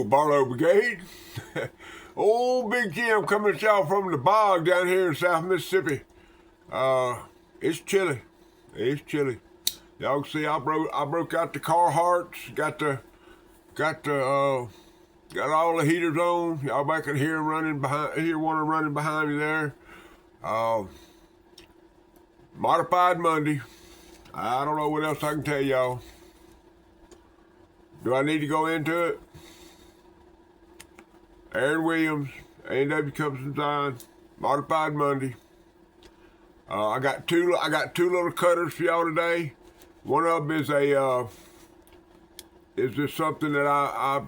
Barlow Brigade. Old Big Jim coming to y'all from the bog down here in South Mississippi. It's chilly. It's chilly. Y'all can see I broke out the Carhartts. Got all the heaters on. Y'all back in here running behind. Here one running behind me there. Modified Monday. I don't know what else I can tell y'all. Do I need to go into it? Aaron Williams, A&W Cups and Design, Modified Monday. I got two little cutters for y'all today. One of them is just something that I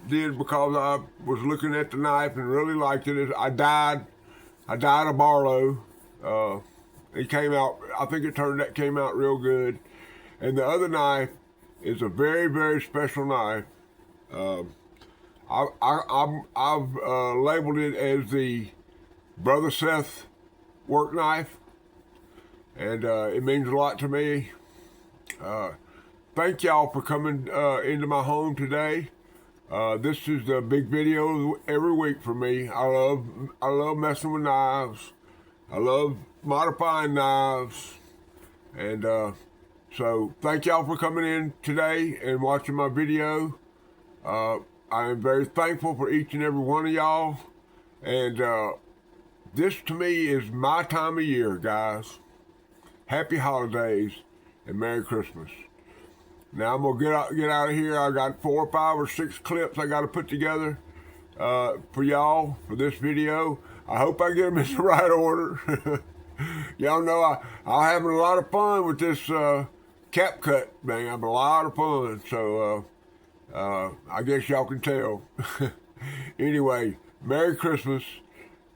did because I was looking at the knife and really liked it. I dyed a Barlow. It came out. I think it came out real good. And the other knife is a very, very special knife. I've labeled it as the Brother Seth work knife, and it means a lot to me. Thank y'all for coming into my home today. This is the big video every week for me. I love messing with knives. I love modifying knives, and so thank y'all for coming in today and watching my video. I am very thankful for each and every one of y'all, and this to me is my time of year, guys. Happy holidays and Merry Christmas. Now I'm gonna get out of here. I got 4 or 5 or 6 clips I got to put together for y'all for this video. I hope I get them in the right order. Y'all know I'm having a lot of fun with this cap cut, man. I'm having a lot of fun. So I guess y'all can tell. Anyway, Merry Christmas.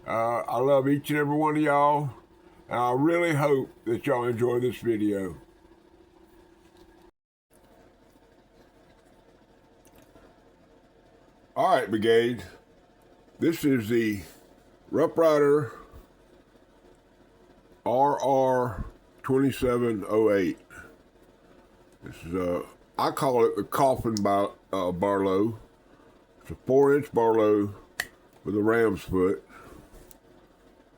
I love each and every one of y'all. And I really hope that y'all enjoy this video. All right, Brigade. This is the Rough Rider RR 2708. This is I call it the coffin Barlow. It's a 4-inch Barlow with a ram's foot.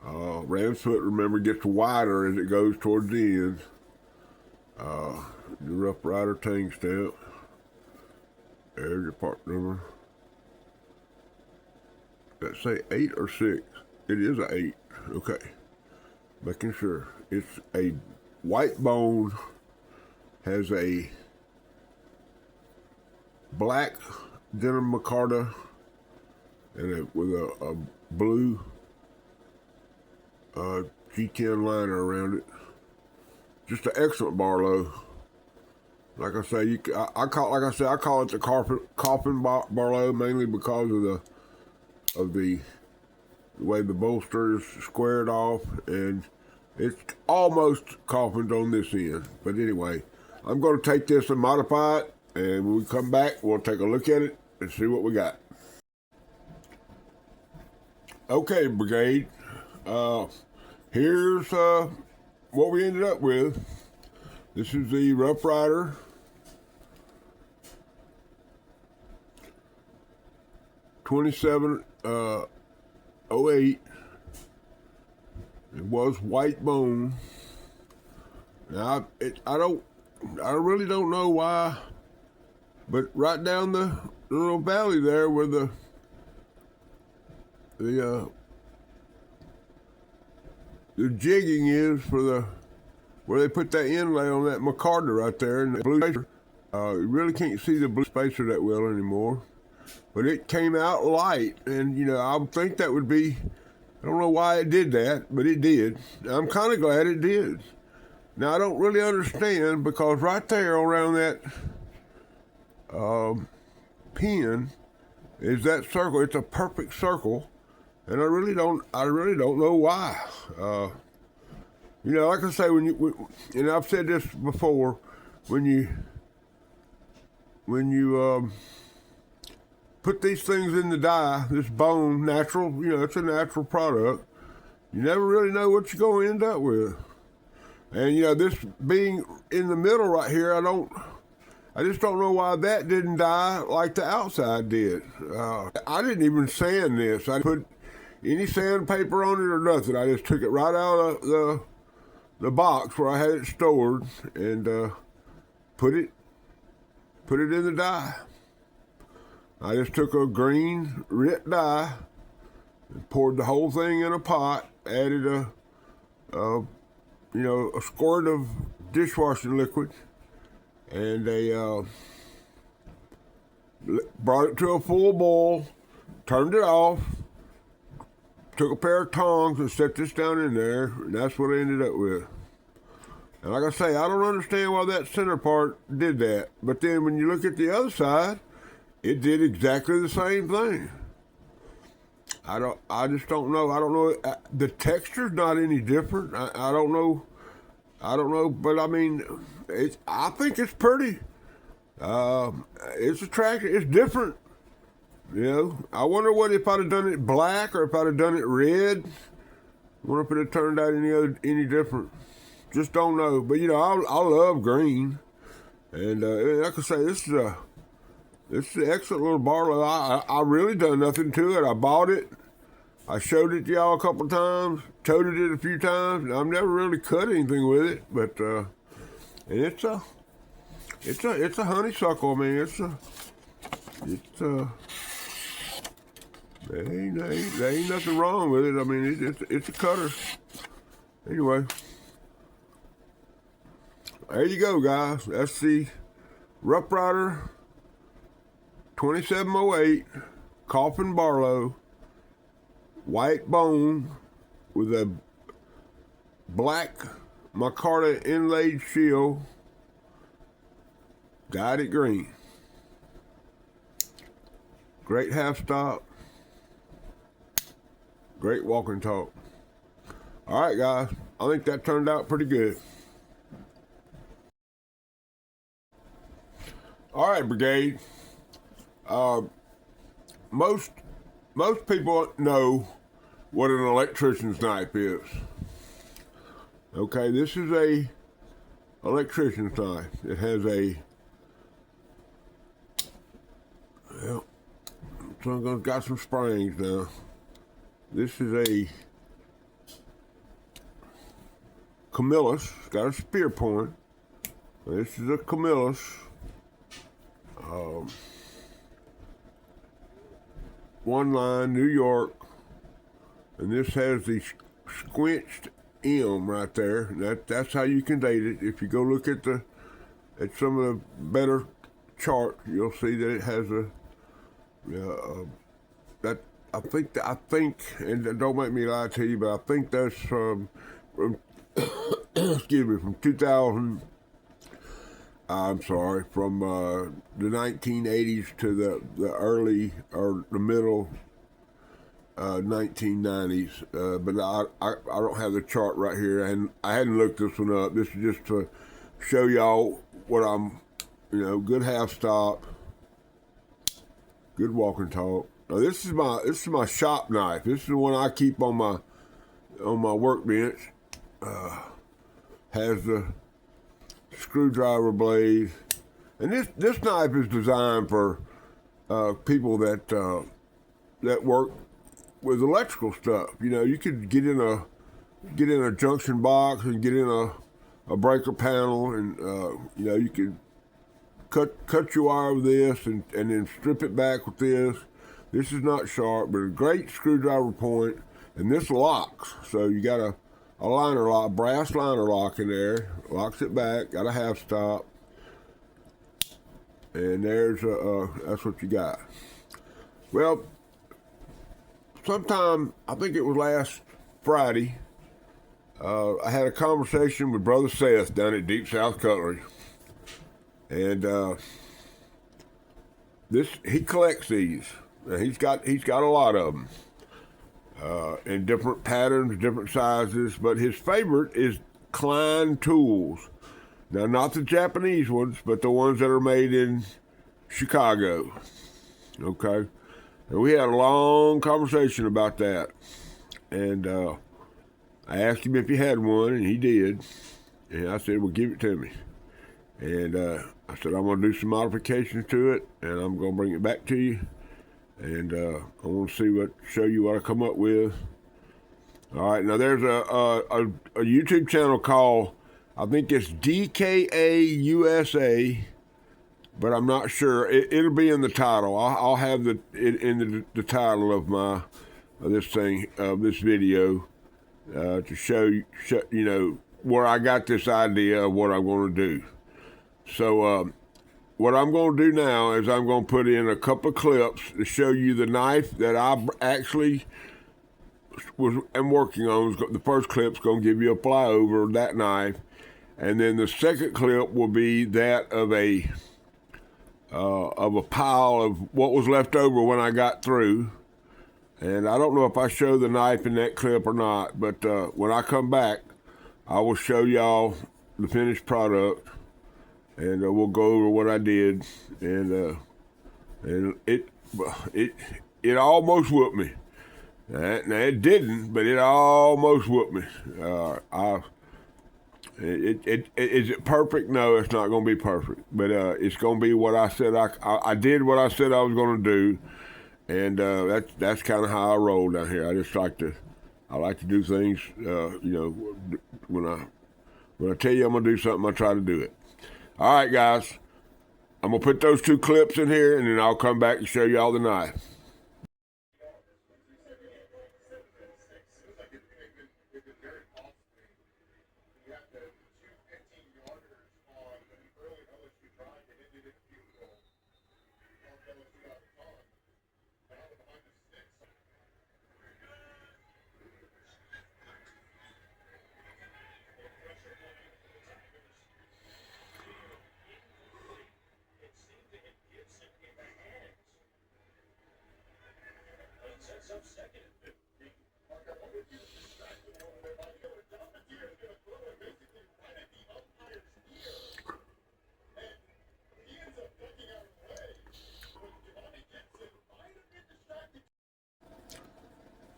Ram's foot, remember, gets wider as it goes towards the end. The Rough Rider tang stamp. There's your part number. Does that say 8 or 6? It is an 8. Okay. Making sure. It's a white bone, has a black denim micarta, and with a blue G10 liner around it. Just an excellent Barlow. Like I say, I call it the coffin Barlow, mainly because of the way the bolster is squared off, and it's almost coffined on this end. But anyway, I'm going to take this and modify it, and when we come back, we'll take a look at it and see what we got. Okay, Brigade. Here's what we ended up with. This is the Rough Rider '08. It was white bone. Now I really don't know why, but right down the little valley there where the jigging is for where they put that inlay on that micarta right there, and the blue spacer. You really can't see the blue spacer that well anymore, but it came out light, and I would think that would be. I don't know why it did that, but it did. I'm kind of glad it did. Now I don't really understand, because right there around that pin is that circle. It's a perfect circle. And I really don't know why. Like I say, and I've said this before, when you put these things in the die, this bone, natural, it's a natural product, you never really know what you're going to end up with. And this being in the middle right here, I just don't know why that didn't die like the outside did. I didn't even sand this. I didn't put any sandpaper on it or nothing. I just took it right out of the box where I had it stored and put it in the dye. I just took a green RIT dye and poured the whole thing in a pot, added a squirt of dishwashing liquid, and brought it to a full boil, turned it off, took a pair of tongs and set this down in there, and that's what I ended up with. And like I say, I don't understand why that center part did that. But then when you look at the other side, it did exactly the same thing. I just don't know. I don't know. The texture's not any different. I don't know. But I mean, I think it's pretty. It's attractive. It's different. You know, I wonder what if I'd have done it black or if I'd have done it red. I wonder if it had turned out any different. Just don't know. But you know, I love green, and like I say, this is an excellent little barlow. I really done nothing to it. I bought it. I showed it to y'all a couple of times, toted it a few times, and I've never really cut anything with it. But and it's a honeysuckle. I mean, there ain't nothing wrong with it. I mean, it's a cutter. Anyway, there you go, guys. That's the Rough Rider 2708 Coffin Barlow, white bone with a black micarta inlaid shield, dyed it green. Great half stop, great walking talk. All right, guys, I think that turned out pretty good. All right, Brigade. Most people know what an electrician's knife is. Okay, this is a electrician's knife. It has got some springs now. This is a Camillus. It's got a spear point. This is a Camillus. One line, New York, and this has the squinched M right there. That's how you can date it. If you go look at some of the better charts, you'll see that it has I think, and don't make me lie to you, but I think that's from excuse me, from 2000. I'm sorry, from the 1980s to the early or the middle 1990s. But I don't have the chart right here, and I hadn't looked this one up. This is just to show y'all what I'm, good half stop, good walking talk. Now this is my shop knife. This is the one I keep on my workbench. Has the screwdriver blade, and this knife is designed for people that work with electrical stuff. You could get in a junction box and get in a breaker panel, and you could cut your wire with this and then strip it back with this. This is not sharp, but a great screwdriver point, and this locks. So you got a liner lock, brass liner lock in there, locks it back, got a half stop, and there's that's what you got. Well, sometime, I think it was last Friday, I had a conversation with Brother Seth down at Deep South Cutlery, and he collects these. He's got a lot of them. In different patterns, different sizes, but his favorite is Klein tools. Now, not the Japanese ones, but the ones that are made in Chicago. Okay? And we had a long conversation about that. And I asked him if he had one, and he did. And I said, well, give it to me. And I said, I'm going to do some modifications to it, and I'm going to bring it back to you. And I want to show you what I come up with. All right, now there's a YouTube channel called, I think it's DKA USA, but I'm not sure. It'll be in the title. I'll have it in the title of this video to show you know where I got this idea of what I'm going to do. So what I'm going to do now is I'm going to put in a couple of clips to show you the knife that I actually am working on. The first clip's going to give you a flyover of that knife, and then the second clip will be that of a pile of what was left over when I got through. And I don't know if I show the knife in that clip or not, but when I come back, I will show y'all the finished product, and we'll go over what I did, and it almost whooped me. Now it didn't, but it almost whooped me. Is it perfect? No, it's not going to be perfect, but it's going to be what I said. I did what I said I was going to do, and that's kind of how I roll down here. I like to do things. When I tell you I'm going to do something, I try to do it. All right, guys, I'm going to put those two clips in here, and then I'll come back and show you all the knife.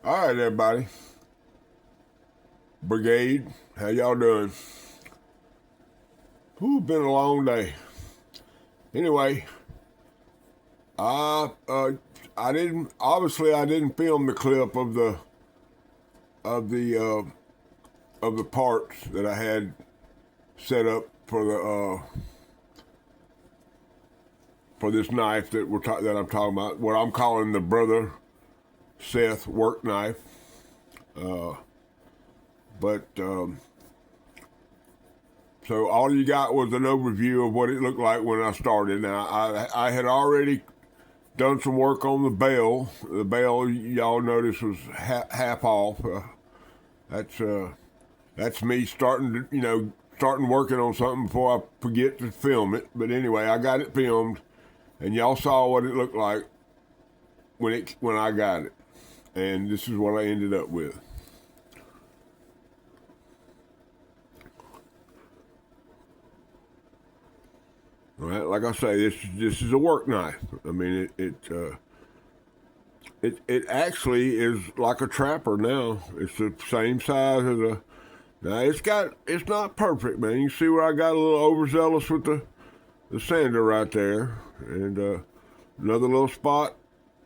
All right, everybody. Brigade, how y'all doing? Been a long day. Anyway, I didn't film the clip of the parts that I had set up for this knife that I'm talking about, what I'm calling the Brother Seth work knife. So all you got was an overview of what it looked like when I started. Now I had already done some work on the bail. The bail, y'all notice, was half off. That's me starting working on something before I forget to film it. But anyway, I got it filmed, and y'all saw what it looked like when I got it. And this is what I ended up with. All right, like I say, this is a work knife. I mean, it actually is like a trapper now. It's the same size as a. Now it's not perfect, man. You see where I got a little overzealous with the sander right there, and another little spot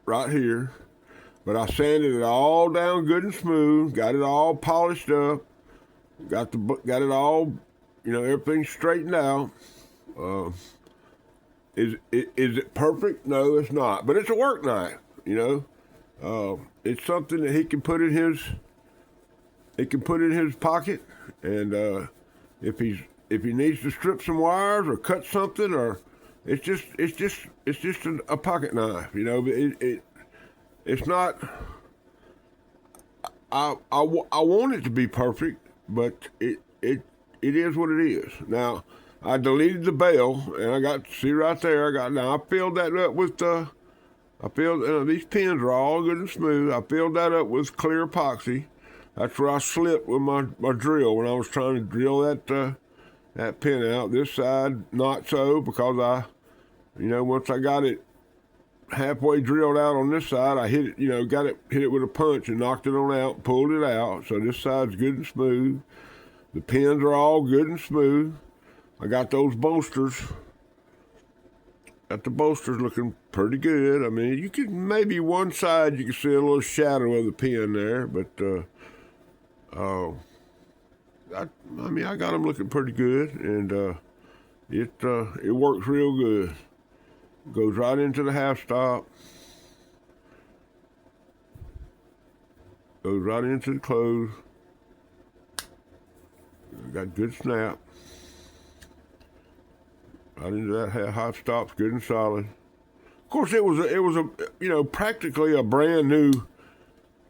right here. But I sanded it all down good and smooth, got it all polished up, got it all, everything straightened out. Is it perfect? No, it's not. But it's a work knife, It's something that he can put in his pocket, and if he needs to strip some wires or cut something, or it's just a pocket knife, It's not. I want it to be perfect, but it is what it is. Now I deleted the bail, and see right there. I filled that up with these pins are all good and smooth. I filled that up with clear epoxy. That's where I slipped with my drill when I was trying to drill that pin out. This side not so, because once I got it halfway drilled out on this side, I hit it, hit it with a punch and knocked it on out, pulled it out. So this side's good and smooth. The pins are all good and smooth. I got those bolsters. Got the bolsters looking pretty good. I mean, you can maybe one side you can see a little shadow of the pin there, but I mean, I got them looking pretty good, and it works real good. Goes right into the half stop. Goes right into the close. Got good snap. Right into that half stop's good and solid. Of course, it was a practically a brand new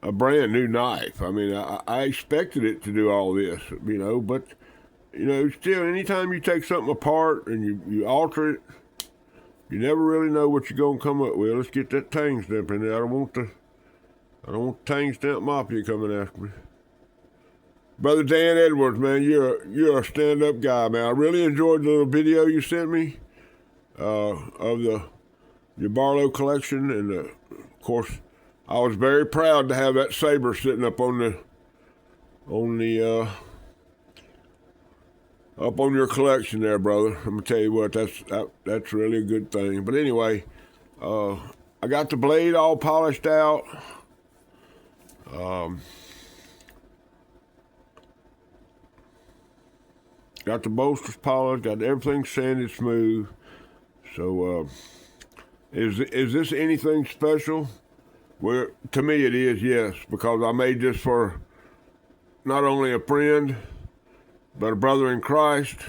knife. I mean, I expected it to do all this, but still, anytime you take something apart and you alter it, you never really know what you're gonna come up with. Let's get that tang stamp in there. I don't want the tang stamp mafia coming after me. Brother Dan Edwards, man, you're a stand-up guy, man. I really enjoyed the little video you sent me of your Barlow collection, and of course, I was very proud to have that saber sitting up on your collection there, brother. I'm gonna tell you what, that's really a good thing. But anyway, I got the blade all polished out. Got the bolsters polished, got everything sanded smooth. So, is this anything special? Well, to me it is, yes, because I made this for not only a friend, but a brother in Christ,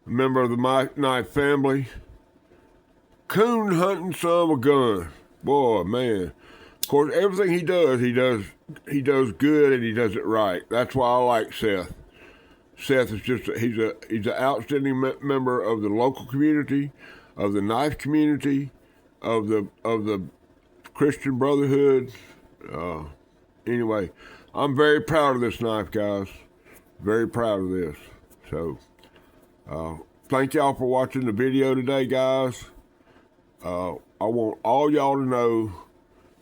a member of the Knife family, coon hunting son of a gun. Boy, man. Of course, everything he does good, and he does it right. That's why I like Seth. Seth is he's an outstanding member of the local community, of the knife community, of the Christian Brotherhood. Anyway, I'm very proud of this knife, guys. Very proud of this. So, thank y'all for watching the video today, guys. I want all y'all to know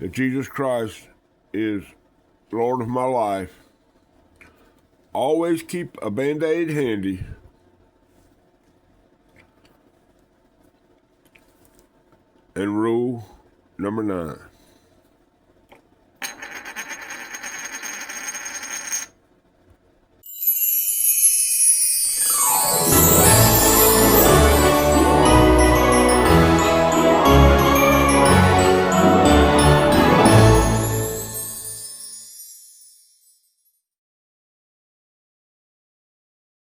that Jesus Christ is Lord of my life. Always keep a Band-Aid handy. And rule number 9.